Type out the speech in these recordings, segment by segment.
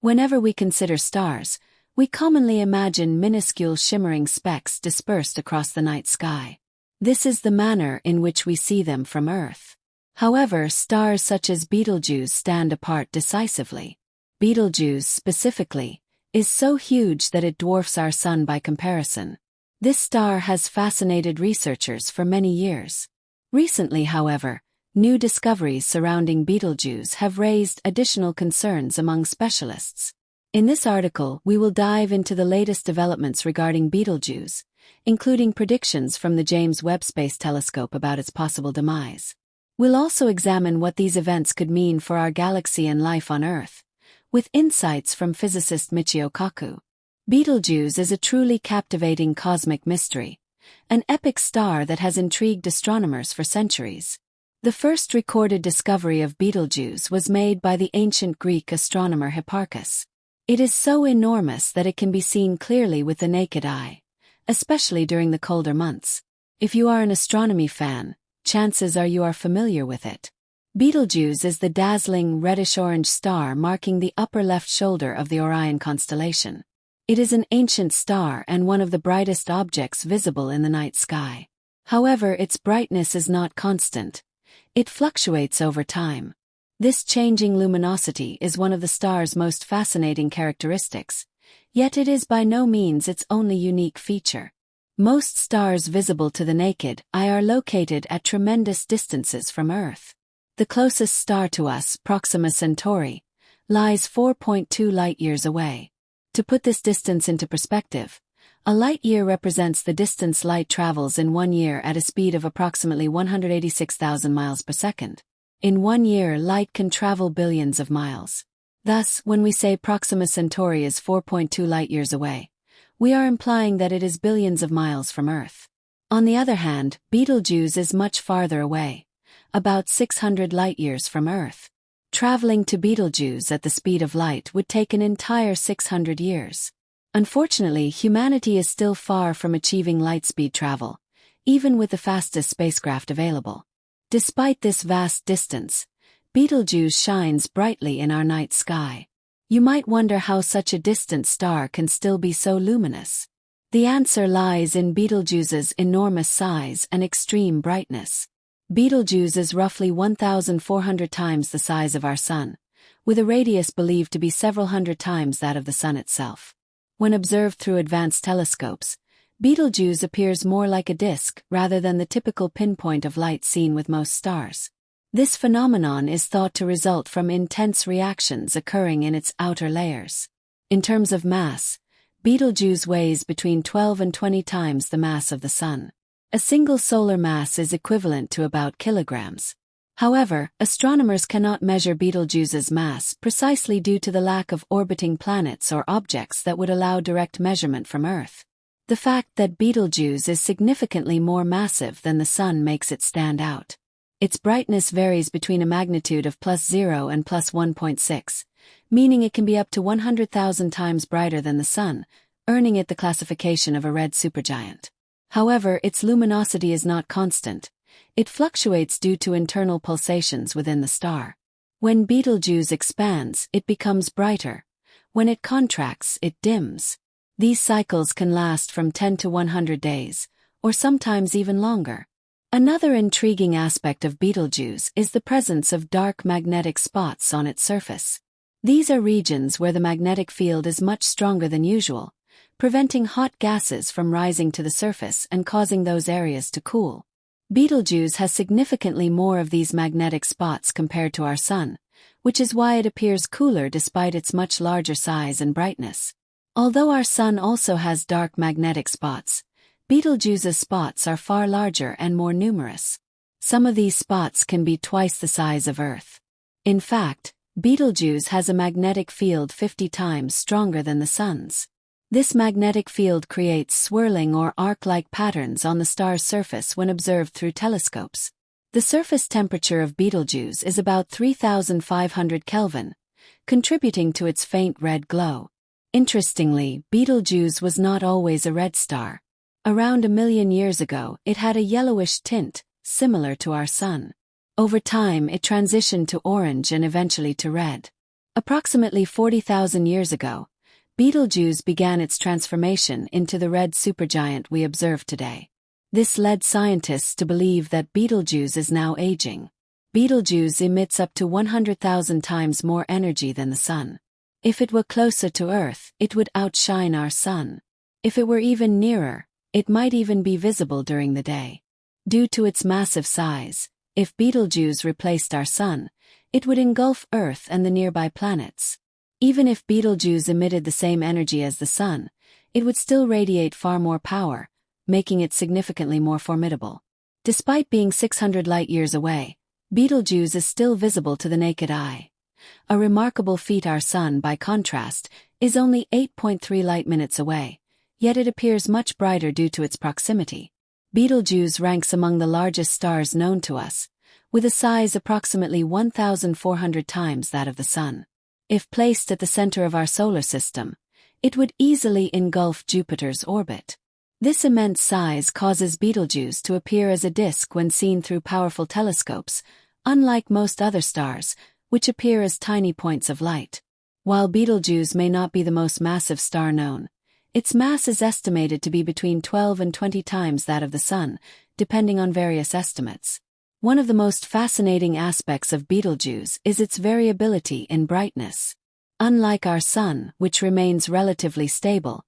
Whenever we consider stars, we commonly imagine minuscule shimmering specks dispersed across the night sky. This is the manner in which we see them from Earth. However, stars such as Betelgeuse stand apart decisively. Betelgeuse, specifically, is so huge that it dwarfs our Sun by comparison. This star has fascinated researchers for many years. Recently, however, new discoveries surrounding Betelgeuse have raised additional concerns among specialists. In this article, we will dive into the latest developments regarding Betelgeuse, including predictions from the James Webb Space Telescope about its possible demise. We'll also examine what these events could mean for our galaxy and life on Earth, with insights from physicist Michio Kaku. Betelgeuse is a truly captivating cosmic mystery, an epic star that has intrigued astronomers for centuries. The first recorded discovery of Betelgeuse was made by the ancient Greek astronomer Hipparchus. It is so enormous that it can be seen clearly with the naked eye, especially during the colder months. If you are an astronomy fan, chances are you are familiar with it. Betelgeuse is the dazzling reddish-orange star marking the upper left shoulder of the Orion constellation. It is an ancient star and one of the brightest objects visible in the night sky. However, its brightness is not constant. It fluctuates over time. This changing luminosity is one of the star's most fascinating characteristics, yet it is by no means its only unique feature. Most stars visible to the naked eye are located at tremendous distances from Earth. The closest star to us, Proxima Centauri, lies 4.2 light-years away. To put this distance into perspective, a light-year represents the distance light travels in 1 year at a speed of approximately 186,000 miles per second. In 1 year, light can travel billions of miles. Thus, when we say Proxima Centauri is 4.2 light-years away, we are implying that it is billions of miles from Earth. On the other hand, Betelgeuse is much farther away, about 600 light-years from Earth. Traveling to Betelgeuse at the speed of light would take an entire 600 years. Unfortunately, humanity is still far from achieving light-speed travel, even with the fastest spacecraft available. Despite this vast distance, Betelgeuse shines brightly in our night sky. You might wonder how such a distant star can still be so luminous. The answer lies in Betelgeuse's enormous size and extreme brightness. Betelgeuse is roughly 1,400 times the size of our Sun, with a radius believed to be several hundred times that of the Sun itself. When observed through advanced telescopes, Betelgeuse appears more like a disk rather than the typical pinpoint of light seen with most stars. This phenomenon is thought to result from intense reactions occurring in its outer layers. In terms of mass, Betelgeuse weighs between 12 and 20 times the mass of the Sun. A single solar mass is equivalent to about kilograms. However, astronomers cannot measure Betelgeuse's mass precisely due to the lack of orbiting planets or objects that would allow direct measurement from Earth. The fact that Betelgeuse is significantly more massive than the Sun makes it stand out. Its brightness varies between a magnitude of +0 and +1.6, meaning it can be up to 100,000 times brighter than the Sun, earning it the classification of a red supergiant. However, its luminosity is not constant. It fluctuates due to internal pulsations within the star. When Betelgeuse expands, it becomes brighter. When it contracts, it dims. These cycles can last from 10 to 100 days, or sometimes even longer. Another intriguing aspect of Betelgeuse is the presence of dark magnetic spots on its surface. These are regions where the magnetic field is much stronger than usual, preventing hot gases from rising to the surface and causing those areas to cool. Betelgeuse has significantly more of these magnetic spots compared to our Sun, which is why it appears cooler despite its much larger size and brightness. Although our Sun also has dark magnetic spots, Betelgeuse's spots are far larger and more numerous. Some of these spots can be twice the size of Earth. In fact, Betelgeuse has a magnetic field 50 times stronger than the Sun's. This magnetic field creates swirling or arc-like patterns on the star's surface when observed through telescopes. The surface temperature of Betelgeuse is about 3,500 Kelvin, contributing to its faint red glow. Interestingly, Betelgeuse was not always a red star. Around 1 million years ago, it had a yellowish tint, similar to our Sun. Over time, it transitioned to orange and eventually to red. Approximately 40,000 years ago, Betelgeuse began its transformation into the red supergiant we observe today. This led scientists to believe that Betelgeuse is now aging. Betelgeuse emits up to 100,000 times more energy than the Sun. If it were closer to Earth, it would outshine our Sun. If it were even nearer, it might even be visible during the day. Due to its massive size, if Betelgeuse replaced our Sun, it would engulf Earth and the nearby planets. Even if Betelgeuse emitted the same energy as the Sun, it would still radiate far more power, making it significantly more formidable. Despite being 600 light-years away, Betelgeuse is still visible to the naked eye. A remarkable feat. Our Sun, by contrast, is only 8.3 light-minutes away, yet it appears much brighter due to its proximity. Betelgeuse ranks among the largest stars known to us, with a size approximately 1,400 times that of the Sun. If placed at the center of our solar system, it would easily engulf Jupiter's orbit. This immense size causes Betelgeuse to appear as a disk when seen through powerful telescopes, unlike most other stars, which appear as tiny points of light. While Betelgeuse may not be the most massive star known, its mass is estimated to be between 12 and 20 times that of the Sun, depending on various estimates. One of the most fascinating aspects of Betelgeuse is its variability in brightness. Unlike our Sun, which remains relatively stable,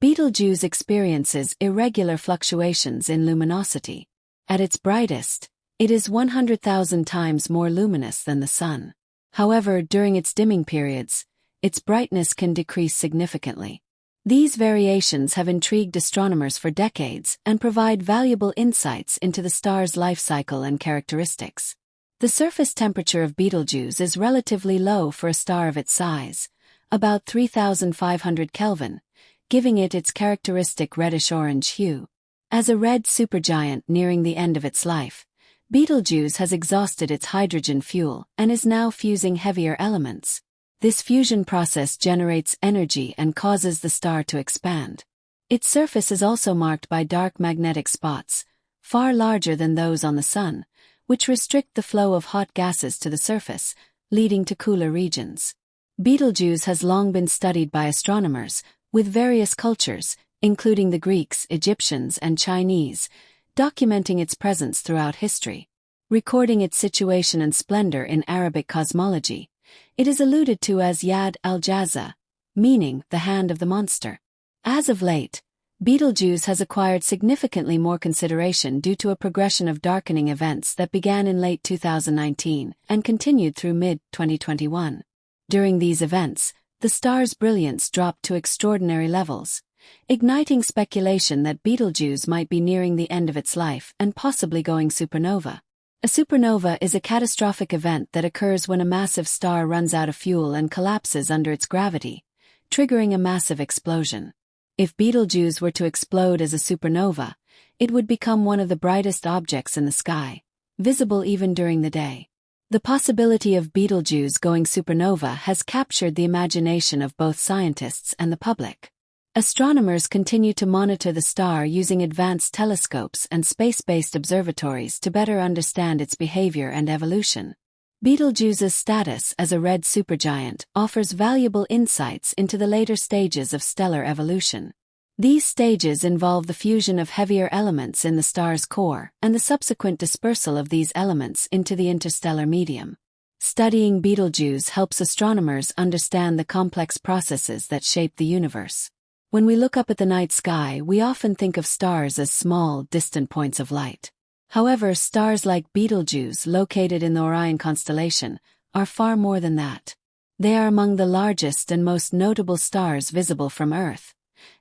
Betelgeuse experiences irregular fluctuations in luminosity. At its brightest, it is 100,000 times more luminous than the Sun. However, during its dimming periods, its brightness can decrease significantly. These variations have intrigued astronomers for decades and provide valuable insights into the star's life cycle and characteristics. The surface temperature of Betelgeuse is relatively low for a star of its size, about 3,500 Kelvin, giving it its characteristic reddish-orange hue. As a red supergiant nearing the end of its life, Betelgeuse has exhausted its hydrogen fuel and is now fusing heavier elements. This fusion process generates energy and causes the star to expand. Its surface is also marked by dark magnetic spots, far larger than those on the Sun, which restrict the flow of hot gases to the surface, leading to cooler regions. Betelgeuse has long been studied by astronomers, with various cultures, including the Greeks, Egyptians, and Chinese, documenting its presence throughout history. Recording its situation and splendor in Arabic cosmology, it is alluded to as Yad al-Jaza, meaning the hand of the monster. As of late, Betelgeuse has acquired significantly more consideration due to a progression of darkening events that began in late 2019 and continued through mid-2021. During these events, the star's brilliance dropped to extraordinary levels, igniting speculation that Betelgeuse might be nearing the end of its life and possibly going supernova. A supernova is a catastrophic event that occurs when a massive star runs out of fuel and collapses under its gravity, triggering a massive explosion. If Betelgeuse were to explode as a supernova, it would become one of the brightest objects in the sky, visible even during the day. The possibility of Betelgeuse going supernova has captured the imagination of both scientists and the public. Astronomers continue to monitor the star using advanced telescopes and space-based observatories to better understand its behavior and evolution. Betelgeuse's status as a red supergiant offers valuable insights into the later stages of stellar evolution. These stages involve the fusion of heavier elements in the star's core and the subsequent dispersal of these elements into the interstellar medium. Studying Betelgeuse helps astronomers understand the complex processes that shape the universe. When we look up at the night sky, we often think of stars as small, distant points of light. However, stars like Betelgeuse, located in the Orion constellation, are far more than that. They are among the largest and most notable stars visible from Earth,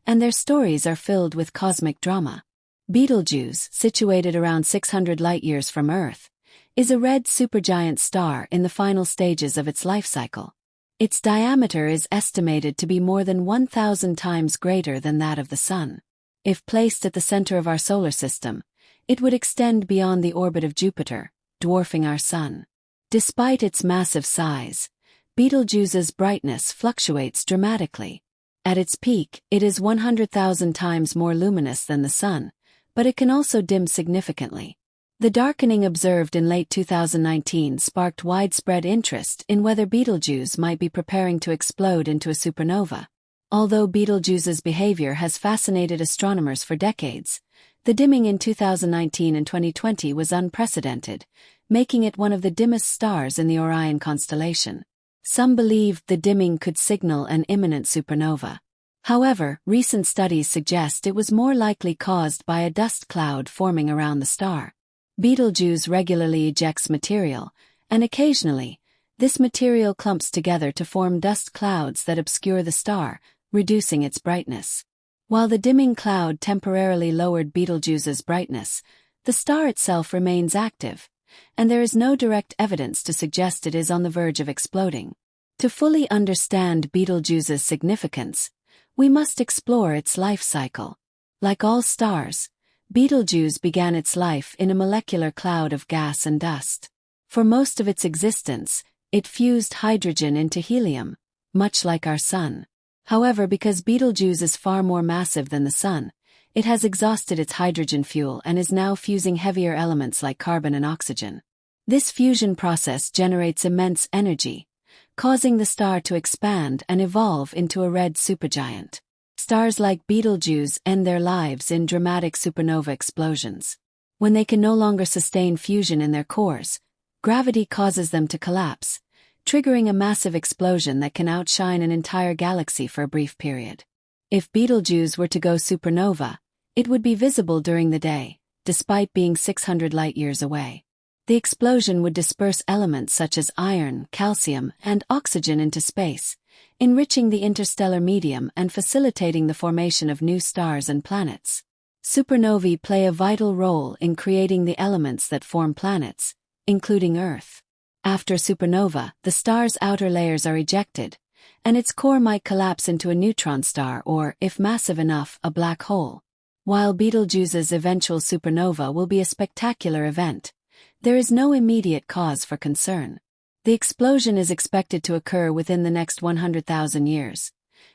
and their stories are filled with cosmic drama. Betelgeuse, situated around 600 light-years from Earth, is a red supergiant star in the final stages of its life cycle. Its diameter is estimated to be more than 1,000 times greater than that of the Sun. If placed at the center of our solar system, it would extend beyond the orbit of Jupiter, dwarfing our Sun. Despite its massive size, Betelgeuse's brightness fluctuates dramatically. At its peak, it is 100,000 times more luminous than the Sun, but it can also dim significantly. The darkening observed in late 2019 sparked widespread interest in whether Betelgeuse might be preparing to explode into a supernova. Although Betelgeuse's behavior has fascinated astronomers for decades, the dimming in 2019 and 2020 was unprecedented, making it one of the dimmest stars in the Orion constellation. Some believed the dimming could signal an imminent supernova. However, recent studies suggest it was more likely caused by a dust cloud forming around the star. Betelgeuse regularly ejects material, and occasionally, this material clumps together to form dust clouds that obscure the star, reducing its brightness. While the dimming cloud temporarily lowered Betelgeuse's brightness, the star itself remains active, and there is no direct evidence to suggest it is on the verge of exploding. To fully understand Betelgeuse's significance, we must explore its life cycle. Like all stars, Betelgeuse began its life in a molecular cloud of gas and dust. For most of its existence, it fused hydrogen into helium, much like our Sun. However, because Betelgeuse is far more massive than the Sun, it has exhausted its hydrogen fuel and is now fusing heavier elements like carbon and oxygen. This fusion process generates immense energy, causing the star to expand and evolve into a red supergiant. Stars like Betelgeuse end their lives in dramatic supernova explosions. When they can no longer sustain fusion in their cores, gravity causes them to collapse, triggering a massive explosion that can outshine an entire galaxy for a brief period. If Betelgeuse were to go supernova, it would be visible during the day, despite being 600 light-years away. The explosion would disperse elements such as iron, calcium, and oxygen into space, enriching the interstellar medium and facilitating the formation of new stars and planets. Supernovae play a vital role in creating the elements that form planets, including Earth. After supernova, the star's outer layers are ejected, and its core might collapse into a neutron star or, if massive enough, a black hole. While Betelgeuse's eventual supernova will be a spectacular event, there is no immediate cause for concern. The explosion is expected to occur within the next 100,000 years,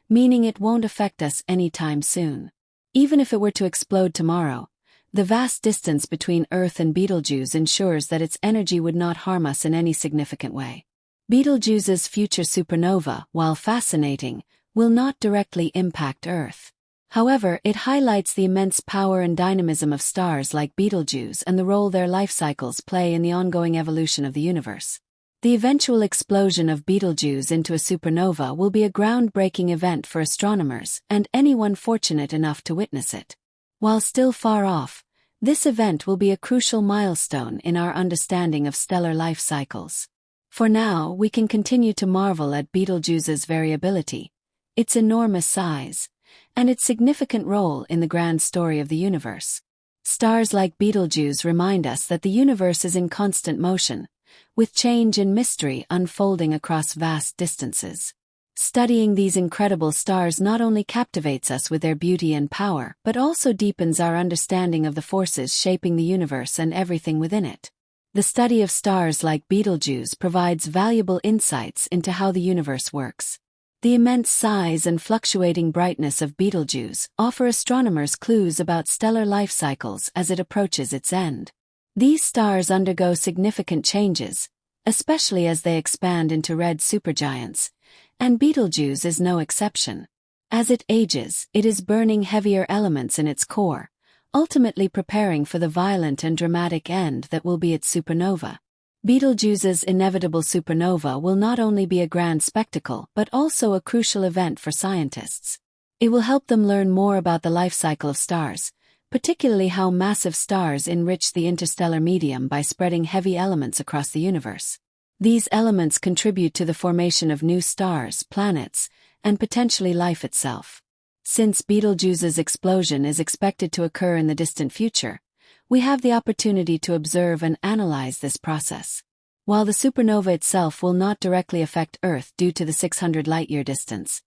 meaning it won't affect us anytime soon. Even if it were to explode tomorrow, the vast distance between Earth and Betelgeuse ensures that its energy would not harm us in any significant way. Betelgeuse's future supernova, while fascinating, will not directly impact Earth. However, it highlights the immense power and dynamism of stars like Betelgeuse and the role their life cycles play in the ongoing evolution of the universe. The eventual explosion of Betelgeuse into a supernova will be a groundbreaking event for astronomers and anyone fortunate enough to witness it. While still far off, this event will be a crucial milestone in our understanding of stellar life cycles. For now, we can continue to marvel at Betelgeuse's variability, its enormous size, and its significant role in the grand story of the universe. Stars like Betelgeuse remind us that the universe is in constant motion, with change and mystery unfolding across vast distances. Studying these incredible stars not only captivates us with their beauty and power, but also deepens our understanding of the forces shaping the universe and everything within it. The study of stars like Betelgeuse provides valuable insights into how the universe works. The immense size and fluctuating brightness of Betelgeuse offer astronomers clues about stellar life cycles as it approaches its end. These stars undergo significant changes, especially as they expand into red supergiants, and Betelgeuse is no exception. As it ages, it is burning heavier elements in its core, ultimately preparing for the violent and dramatic end that will be its supernova. Betelgeuse's inevitable supernova will not only be a grand spectacle but also a crucial event for scientists. It will help them learn more about the life cycle of stars, particularly how massive stars enrich the interstellar medium by spreading heavy elements across the universe. These elements contribute to the formation of new stars, planets, and potentially life itself. Since Betelgeuse's explosion is expected to occur in the distant future, we have the opportunity to observe and analyze this process. While the supernova itself will not directly affect Earth due to the 600 light-year distance,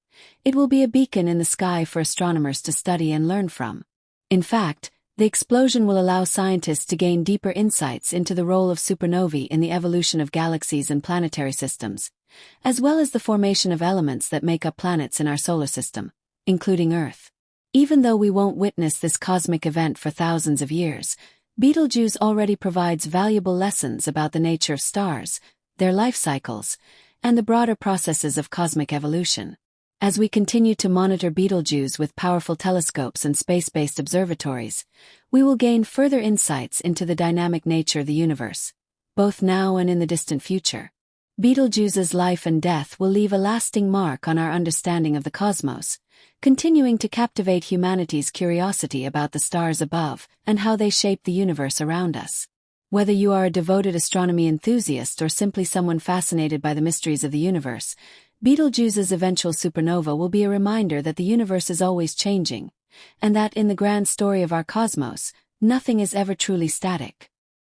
it will be a beacon in the sky for astronomers to study and learn from. In fact, the explosion will allow scientists to gain deeper insights into the role of supernovae in the evolution of galaxies and planetary systems, as well as the formation of elements that make up planets in our solar system, including Earth. Even though we won't witness this cosmic event for thousands of years, Betelgeuse already provides valuable lessons about the nature of stars, their life cycles, and the broader processes of cosmic evolution. As we continue to monitor Betelgeuse with powerful telescopes and space-based observatories, we will gain further insights into the dynamic nature of the universe, both now and in the distant future. Betelgeuse's life and death will leave a lasting mark on our understanding of the cosmos, continuing to captivate humanity's curiosity about the stars above and how they shape the universe around us. Whether you are a devoted astronomy enthusiast or simply someone fascinated by the mysteries of the universe, Betelgeuse's eventual supernova will be a reminder that the universe is always changing, and that in the grand story of our cosmos, nothing is ever truly static.